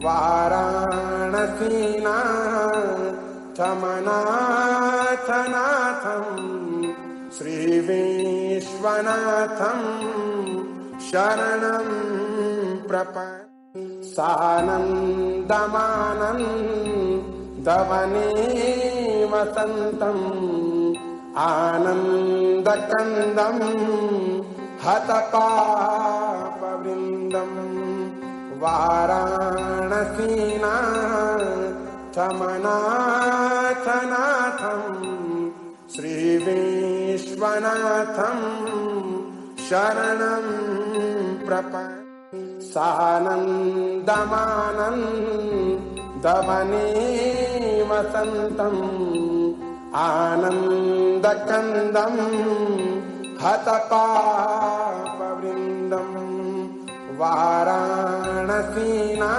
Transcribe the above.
वाराणसीनाथमनाथनाथं श्रीविश्वनाथं शरणं प्रपद्ये। सानन्दमानन्दवने वसन्तम् आनन्दकन्दं हतपापवृन्दम् वाराणसीनाथमनाथनाथं श्रीविश्वनाथं शरणं प्रपद्ये। सानन्दमानन्दवने वसन्तम् आनन्दकन्दं हतपापवृन्दम् वाराणसीना